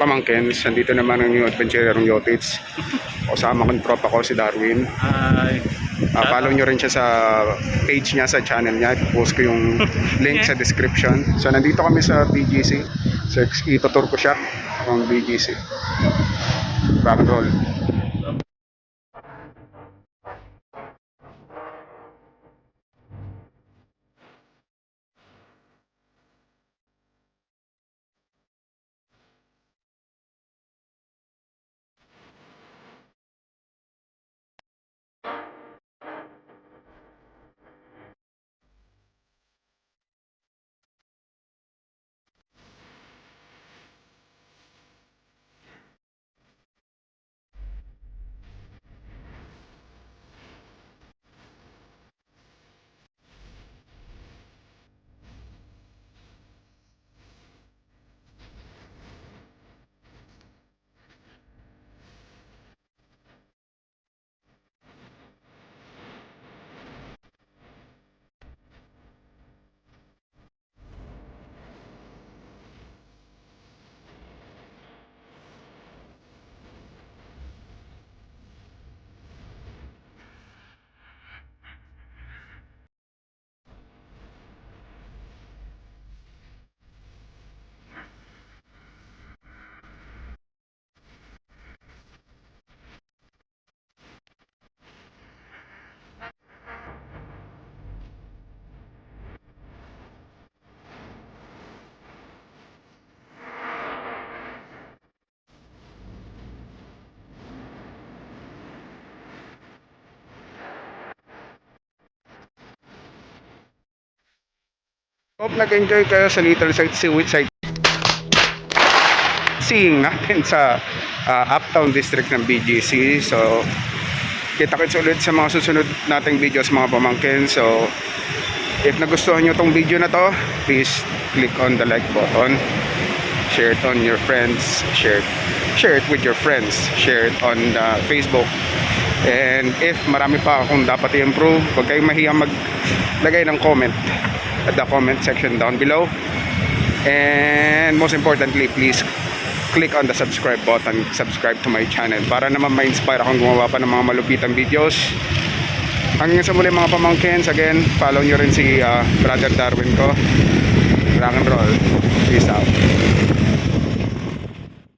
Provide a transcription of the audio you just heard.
pamangkins, nandito naman ang new adventurerong Yotits. Kasama kong tropa ko si Darwin. Ay, Follow nyo rin siya sa page niya, sa channel niya. Post ko yung link sa description. So nandito kami sa BGC. So itutur ko siya ng BGC. Rock and roll. Hope nag-enjoy kayo sa little sightseeing natin sa Uptown District ng BGC. So kita-kits ulit sa mga susunod nating videos mga pamangkin. So if nagustuhan nyo tong video na to, please click on the like button, share it on your friends, share it with your friends, share it on Facebook. And if marami pa akong dapat i-improve, huwag kayong mahiyang maglagay ng comment at the comment section down below. And most importantly, please click on the subscribe button, subscribe to my channel para naman ma-inspire akong gumawa pa ng mga malupitang videos. Hanggang sa muli mga pamangkins, again, follow nyo rin si Brother Darwin ko. Rock and roll. Peace out.